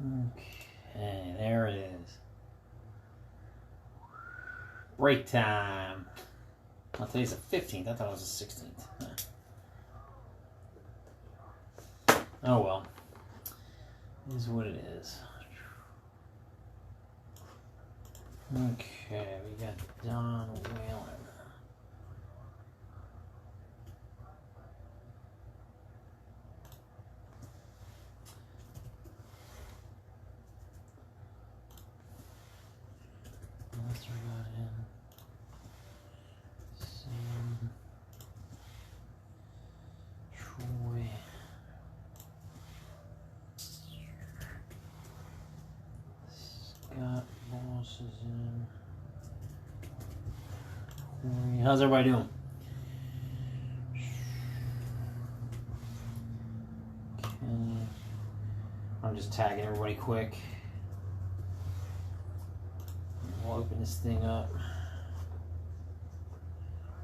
Okay, there it is. Break time. Well, today's the 15th. I thought it was the 16th. Oh well. It is what it is. Okay, we got Don Whalen. Lester got him. Sam. Troy. Scott Boss is in. How's everybody doing? Okay. I'm just tagging everybody quick. We'll open this thing up.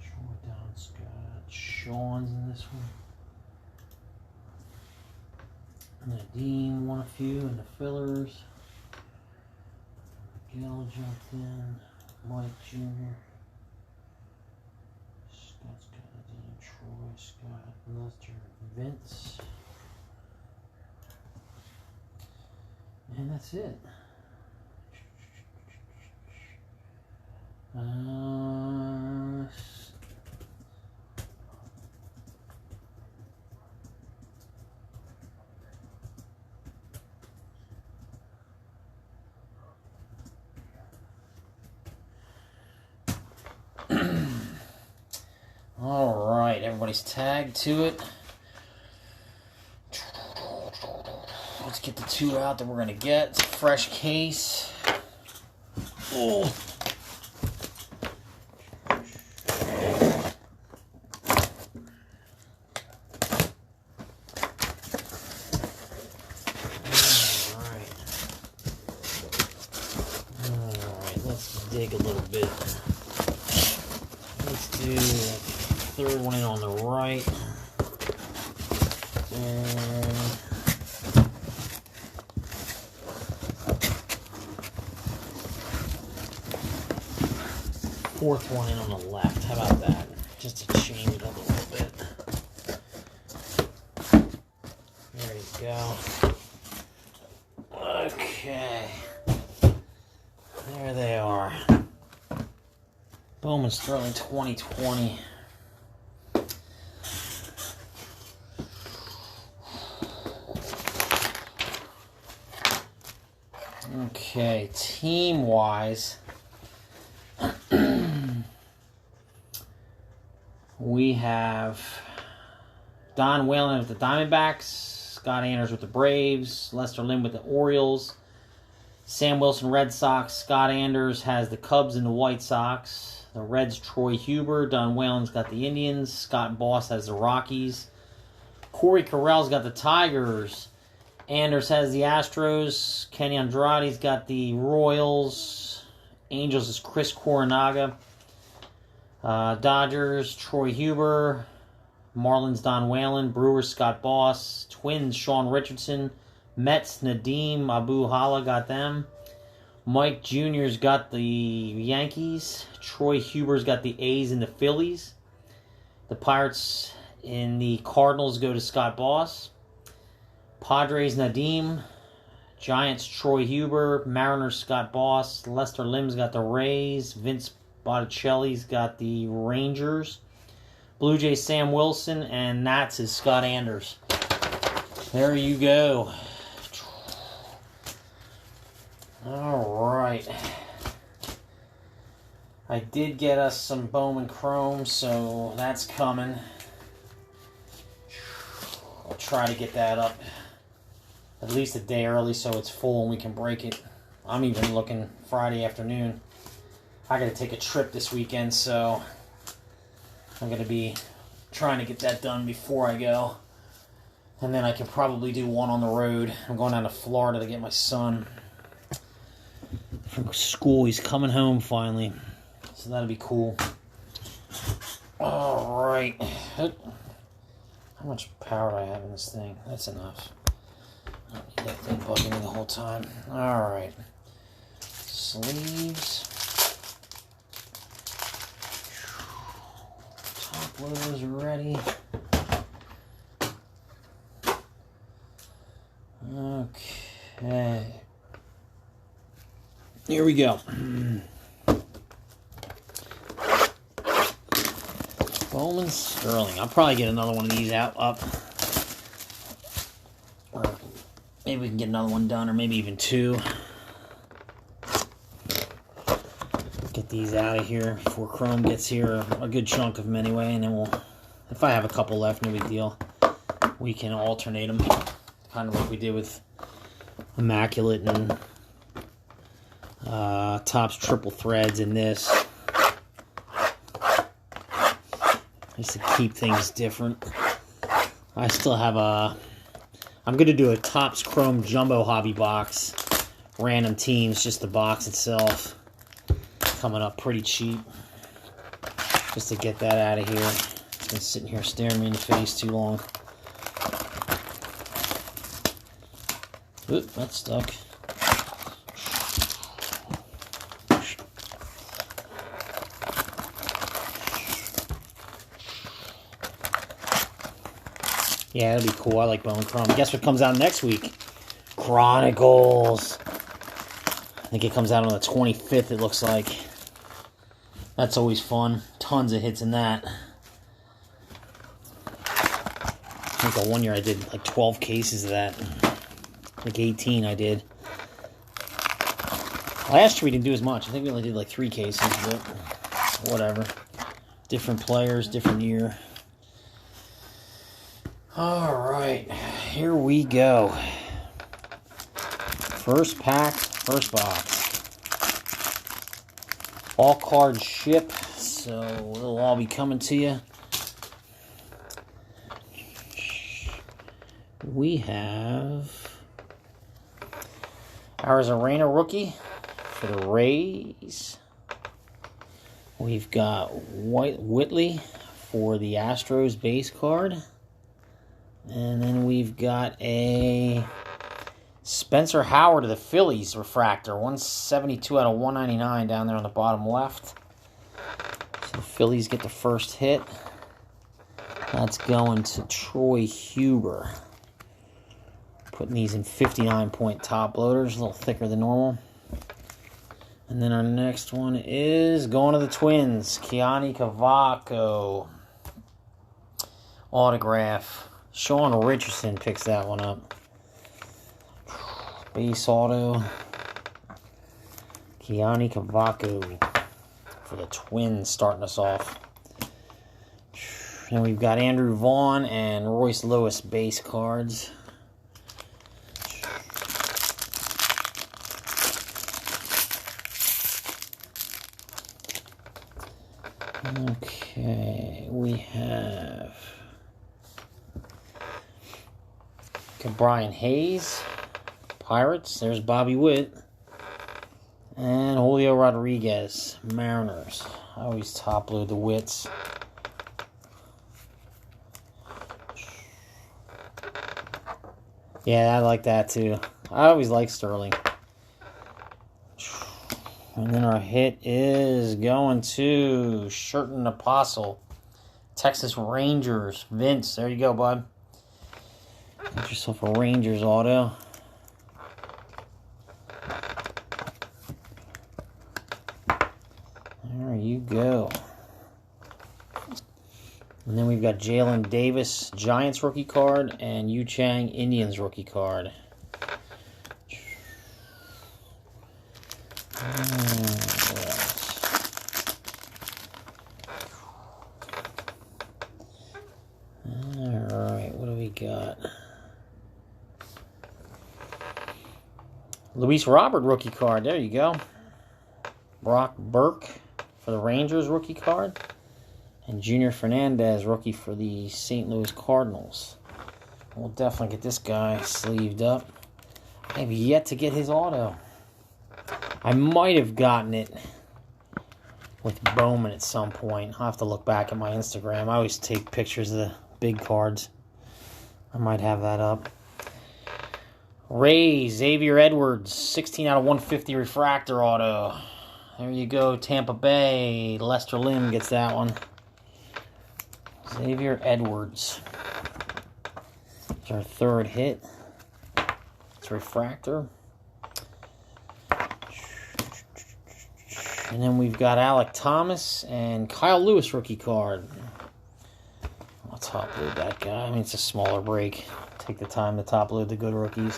Troy, Don, Scott. Sean's in this one. Nadine won a few in the fillers. Gil jumped in. Mike Jr. Scott's got Nadine. Troy, Scott, Lester, Vince. And that's it. All right, everybody's tagged to it. Let's get the two out that we're going to get. It's a fresh case. Oh. Dig a little bit. Let's do the third one in on the right. And fourth one in on the left. How about that? Just to change it up a little bit. There you go. Okay. There they are. Bowman Sterling 2020. Okay, team-wise, we have Don Whalen with the Diamondbacks, Scott Anders with the Braves, Lester Lim with the Orioles, Sam Wilson, Red Sox. Scott Anders has the Cubs and the White Sox. The Reds, Troy Huber. Don Whalen's got the Indians. Scott Boss has the Rockies. Corey Carell's got the Tigers. Anders has the Astros. Kenny Andrade's got the Royals. Angels is Chris Coronaga. Dodgers, Troy Huber. Marlins, Don Whalen. Brewers, Scott Boss. Twins, Sean Richardson. Mets, Nadeem Abu-Hala got them. Mike Jr.'s got the Yankees. Troy Huber's got the A's and the Phillies. The Pirates in the Cardinals go to Scott Boss. Padres, Nadeem. Giants, Troy Huber. Mariners, Scott Boss. Lester Lim's got the Rays. Vince Botticelli's got the Rangers. Blue Jays, Sam Wilson. And Nats is Scott Anders. There you go. All right. I did get us some Bowman Chrome, so that's coming. I'll try to get that up at least a day early so it's full and we can break it. I'm even looking Friday afternoon. I got to take a trip this weekend, so I'm going to be trying to get that done before I go. And then I can probably do one on the road. I'm going down to Florida to get my son from school. He's coming home finally. So that'll be cool. Alright. How much power do I have in this thing? That's enough. They bugging me the whole time. Alright. Sleeves. Top loaders are ready. Okay. Here we go. Bowman Sterling. I'll probably get another one of these up. Or maybe we can get another one done, or maybe even two. Get these out of here before Chrome gets here. A good chunk of them anyway, and then we'll, if I have a couple left, no big deal. We can alternate them, kind of like we did with Immaculate and Topps Triple Threads in this. Just to keep things different. I still have I'm going to do a Topps Chrome Jumbo Hobby Box. Random teams, just the box itself. Coming up pretty cheap. Just to get that out of here. It's been sitting here staring me in the face too long. Oop, that's stuck. Yeah, that'll be cool. I like Bowman Chrome. Guess what comes out next week? Chronicles. I think it comes out on the 25th, it looks like. That's always fun. Tons of hits in that. I think the one year I did like 12 cases of that. Like 18 I did. Last year we didn't do as much. I think we only did like 3 cases, but whatever. Different players, different year. Alright, here we go. First pack, first box. All cards ship, so it'll all be coming to you. We have Arizona rookie for the Rays. We've got Whitley for the Astros base card. And then we've got a Spencer Howard of the Phillies refractor. 172 out of 199 down there on the bottom left. So the Phillies get the first hit. That's going to Troy Huber. Putting these in 59-point top loaders. A little thicker than normal. And then our next one is going to the Twins. Keone Cavaco. Autograph. Sean Richardson picks that one up. Base auto. Keone Cavaco for the Twins starting us off. Then we've got Andrew Vaughn and Royce Lewis base cards. Okay, we have Brian Hayes, Pirates. There's Bobby Witt. And Julio Rodriguez, Mariners. I always top load the Wits. Yeah, I like that too. I always like Sterling. And then our hit is going to Sherton Apostle, Texas Rangers. Vince, there you go, bud. Get yourself a Rangers auto. There you go. And then we've got Jalen Davis, Giants rookie card, and Yu Chang, Indians rookie card. Alright, what do we got? Luis Robert rookie card. There you go. Brock Burke for the Rangers rookie card. And Junior Fernandez rookie for the St. Louis Cardinals. We'll definitely get this guy sleeved up. I have yet to get his auto. I might have gotten it with Bowman at some point. I'll have to look back at my Instagram. I always take pictures of the big cards. I might have that up. Rays, Xavier Edwards, 16 out of 150 refractor auto. There you go, Tampa Bay. Lester Lim gets that one. Xavier Edwards. It's our third hit. It's refractor. And then we've got Alec Thomas and Kyle Lewis rookie card. I'll top load that guy. I mean, it's a smaller break. Take the time to top load the good rookies.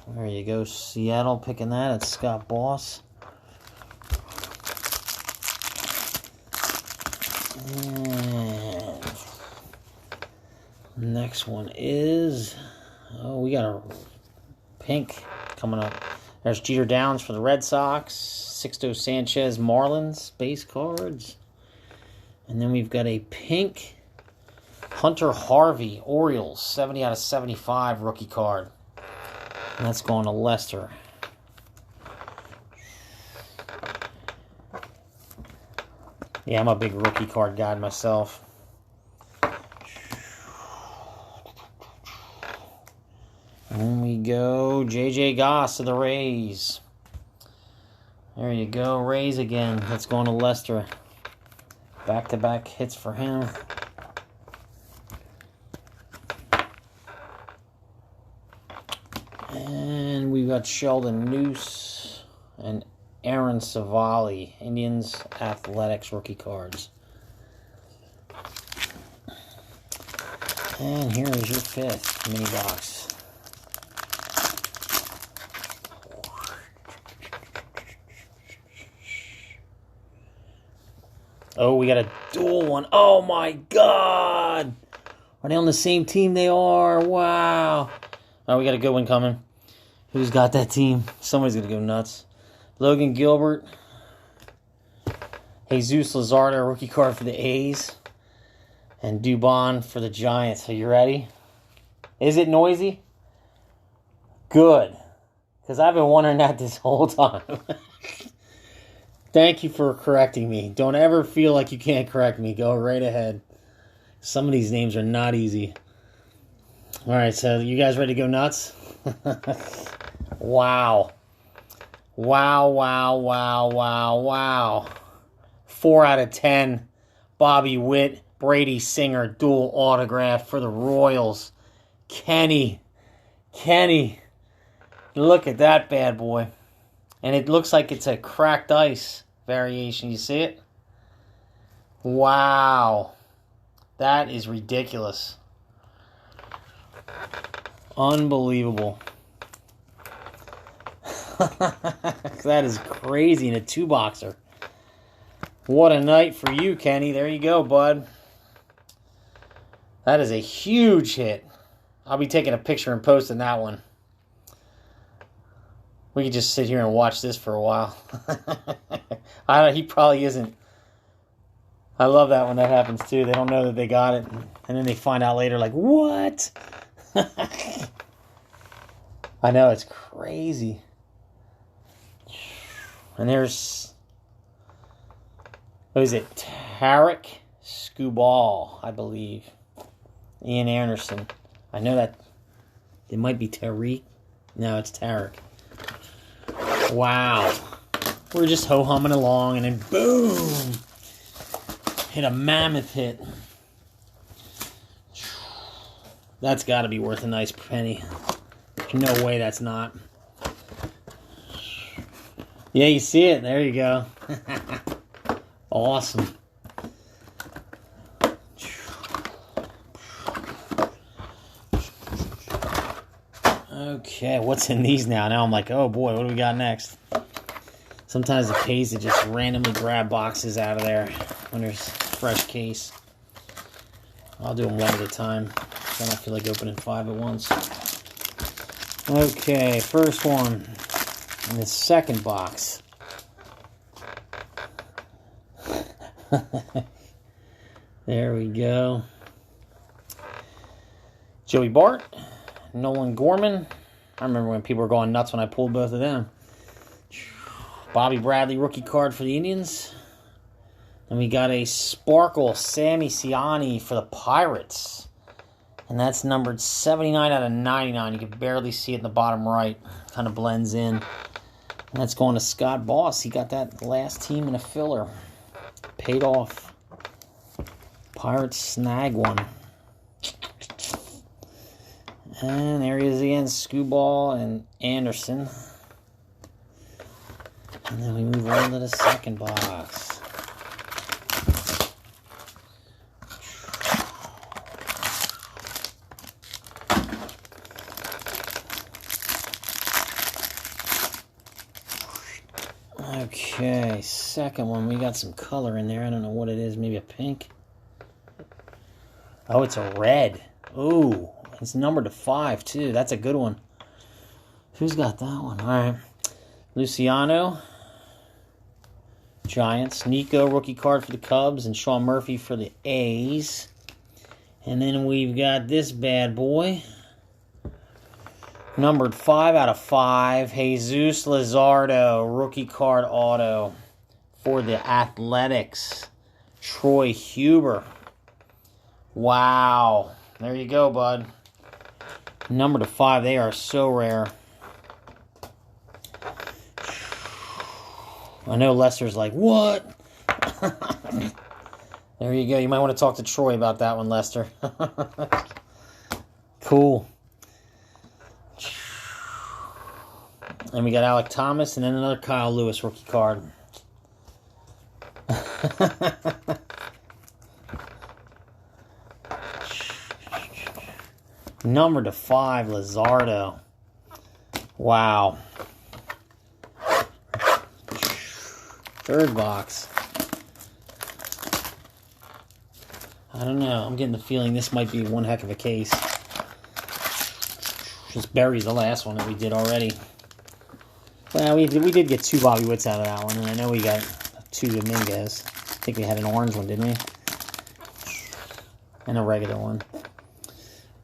There you go, Seattle picking that. It's Scott Boss. And next one is, we got a pink coming up. There's Jeter Downs for the Red Sox. Sixto Sanchez Marlins base cards. And then we've got a pink Hunter Harvey Orioles 70 out of 75 rookie card. And that's going to Lester. Yeah, I'm a big rookie card guy myself. And we go J.J. Goss to the Rays. There you go, Rays again. That's going to Lester. Back-to-back hits for him. And we've got Sheldon Noose and Aaron Savali, Indians Athletics rookie cards. And here is your fifth mini box. Oh, we got a dual one. Oh my God! Are they on the same team? They are. Wow. Oh, we got a good one coming. Who's got that team? Somebody's going to go nuts. Logan Gilbert. Jesus Luzardo, rookie card for the A's. And Dubon for the Giants. Are you ready? Is it noisy? Good. Because I've been wondering that this whole time. Thank you for correcting me. Don't ever feel like you can't correct me. Go right ahead. Some of these names are not easy. All right, so you guys ready to go nuts? Wow. Wow, wow, wow, wow, wow. 4 out of 10. Bobby Witt, Brady Singer, dual autograph for the Royals. Kenny. Look at that bad boy. And it looks like it's a cracked ice variation. You see it? Wow. That is ridiculous. Unbelievable. That is crazy in a 2-boxer. What a night for you, Kenny. There you go, bud. That is a huge hit. I'll be taking a picture and posting that one. We could just sit here and watch this for a while. He probably isn't. I love that when that happens too. They don't know that they got it, and then they find out later, like, what? I know, it's crazy. And there's, what is it? Tarek Skubal, I believe. Ian Anderson. I know that it might be Tariq. No, it's Tarek. Wow. We're just ho-humming along, and then boom! Hit a mammoth hit. That's got to be worth a nice penny. There's no way that's not. Yeah, you see it. There you go. Awesome. Okay, what's in these now? Now I'm like, oh boy, what do we got next? Sometimes it pays to just randomly grab boxes out of there when there's a fresh case. I'll do them one at a time. I don't feel like opening 5 at once. Okay, first one in the second box. There we go. Joey Bart, Nolan Gorman. I remember when people were going nuts when I pulled both of them. Bobby Bradley, rookie card for the Indians. And we got a Sparkle Sammy Siani for the Pirates. And that's numbered 79 out of 99. You can barely see it in the bottom right. Kind of blends in. And that's going to Scott Boss. He got that last team in a filler. Paid off. Pirates snag one. And there he is again. Skubal and Anderson. And then we move on to the second box. Okay, second one. We got some color in there. I don't know what it is. Maybe a pink. Oh, it's a red. Ooh, it's numbered to 5, too. That's a good one. Who's got that one? All right. Luciano, Giants. Nico, rookie card for the Cubs. And Sean Murphy for the A's. And then we've got this bad boy. Numbered 5 out of 5. Jesus Luzardo, rookie card auto for the Athletics. Troy Huber. Wow. There you go, bud. Numbered to 5. They are so rare. I know Lester's like, what? There you go. You might want to talk to Troy about that one, Lester. Cool. And we got Alec Thomas and then another Kyle Lewis rookie card. Number to 5, Luzardo. Wow. Third box. I don't know. I'm getting the feeling this might be one heck of a case. Just buries the last one that we did already. Well, we did get 2 Bobby Witts out of that one, and I know we got 2 Dominguez. I think we had an orange one, didn't we? And a regular one.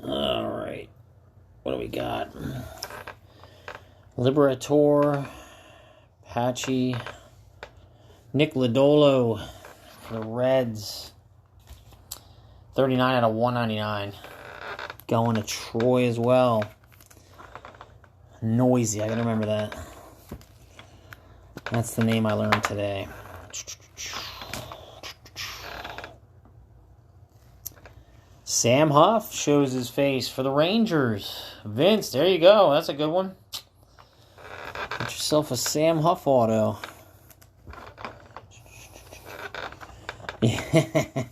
All right. What do we got? Liberator, Patchy, Nick Lodolo for the Reds. 39 out of 199. Going to Troy as well. Noisy, I gotta remember that. That's the name I learned today. Sam Huff shows his face for the Rangers. Vince, there you go. That's a good one. Get yourself a Sam Huff auto. Yeah.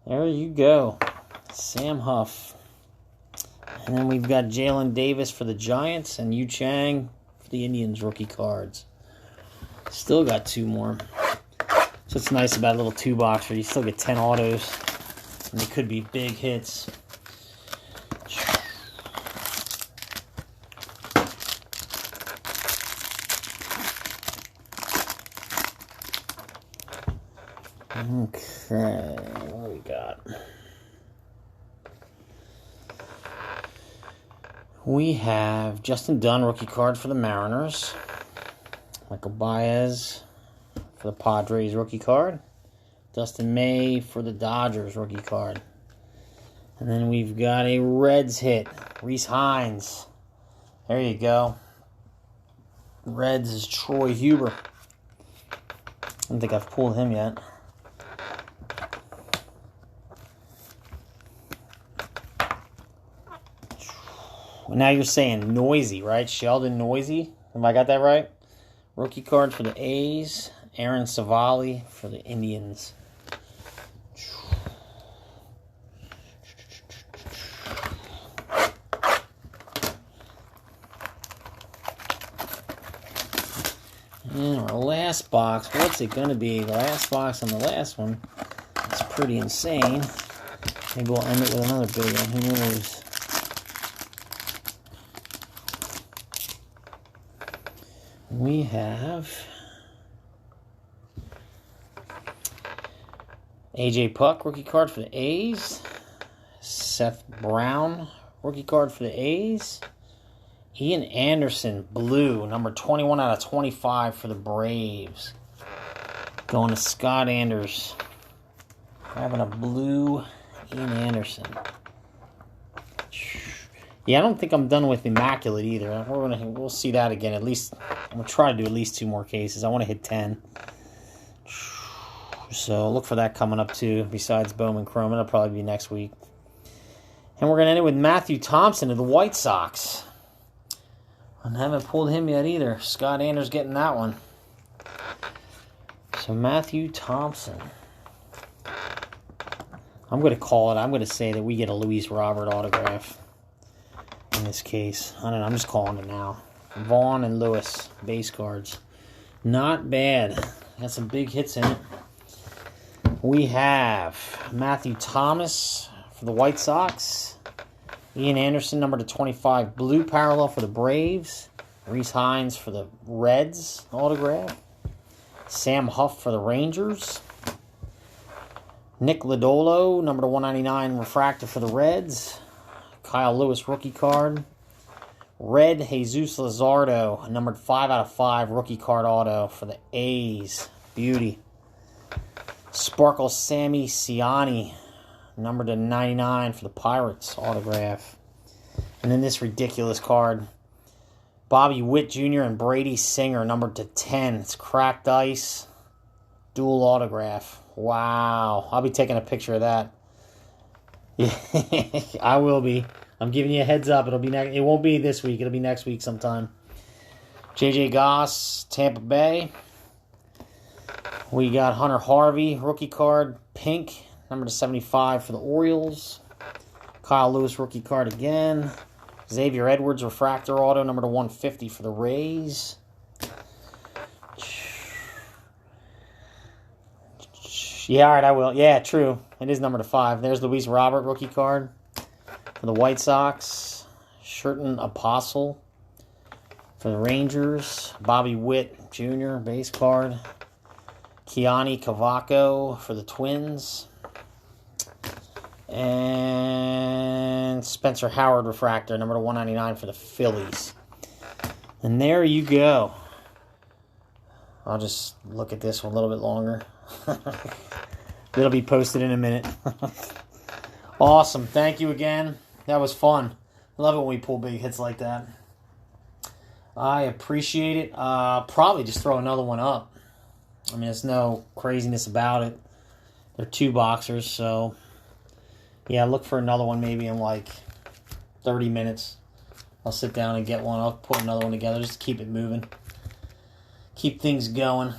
There you go. Sam Huff. And then we've got Jalen Davis for the Giants and Yu Chang for the Indians rookie cards. Still got 2 more. So it's nice about a little 2-box where you still get 10 autos. And they could be big hits. Okay, what do we got? We have Justin Dunn, rookie card for the Mariners. Michael Baez for the Padres, rookie card. Dustin May for the Dodgers, rookie card. And then we've got a Reds hit, Rhys Hines. There you go. Reds is Troy Huber. I don't think I've pulled him yet. Now you're saying Noisy, right? Sheldon Noisy. Have I got that right? Rookie card for the A's. Aaron Savali for the Indians. And our last box. What's it going to be? The last box on the last one. It's pretty insane. Maybe we'll end it with another big one. Who knows? We have AJ Puck, rookie card for the A's. Seth Brown, rookie card for the A's. Ian Anderson, blue, number 21 out of 25 for the Braves. Going to Scott Anders. Having a blue Ian Anderson. Yeah, I don't think I'm done with Immaculate either. We'll see that again. At least I'm gonna try to do at least 2 more cases. I want to hit 10. So look for that coming up too. Besides Bowman Chrome, it'll probably be next week. And we're gonna end it with Matthew Thompson of the White Sox. I haven't pulled him yet either. Scott Anders getting that one. So Matthew Thompson. I'm going to call it. I'm going to say that we get a Luis Robert autograph in this case. I don't know. I'm just calling it now. Vaughn and Lewis base cards. Not bad. Got some big hits in it. We have Matthew Thomas for the White Sox. Ian Anderson, number to 25, blue parallel for the Braves. Reese Hines for the Reds autograph. Sam Huff for the Rangers. Nick Lodolo, number to 199, refractor for the Reds. Kyle Lewis, rookie card. Red Jesus Luzardo, numbered 5/5, rookie card auto for the A's. Beauty. Sparkle Sammy Ciani, numbered to 99 for the Pirates autograph. And then this ridiculous card. Bobby Witt Jr. and Brady Singer, numbered to 10. It's cracked ice. Dual autograph. Wow. I'll be taking a picture of that. Yeah, I will be. I'm giving you a heads up. It won't be this week. It'll be next week sometime. J.J. Goss, Tampa Bay. We got Hunter Harvey, rookie card, pink, number to 75 for the Orioles. Kyle Lewis, rookie card again. Xavier Edwards, refractor auto, number to 150 for the Rays. Yeah, all right, I will. Yeah, true. It is number to 5. There's Luis Robert, rookie card for the White Sox. Sherton Apostle for the Rangers. Bobby Witt Jr., base card. Keani Cavaco for the Twins. And Spencer Howard, refractor, number to 199 for the Phillies. And there you go. I'll just look at this one a little bit longer. It'll be posted in a minute. Awesome. Thank you again. That was fun. Love it when we pull big hits like that. I appreciate it. Probably just throw another one up. I mean, there's no craziness about it. They're 2 boxers, so yeah, look for another one maybe in like 30 minutes. I'll sit down and get one. I'll put another one together just to keep it moving. Keep things going.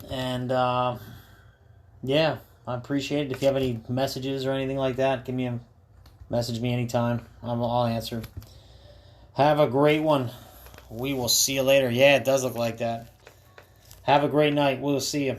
And, yeah, I appreciate it. If you have any messages or anything like that, message me anytime. I'll answer. Have a great one. We will see you later. Yeah, it does look like that. Have a great night. We'll see you.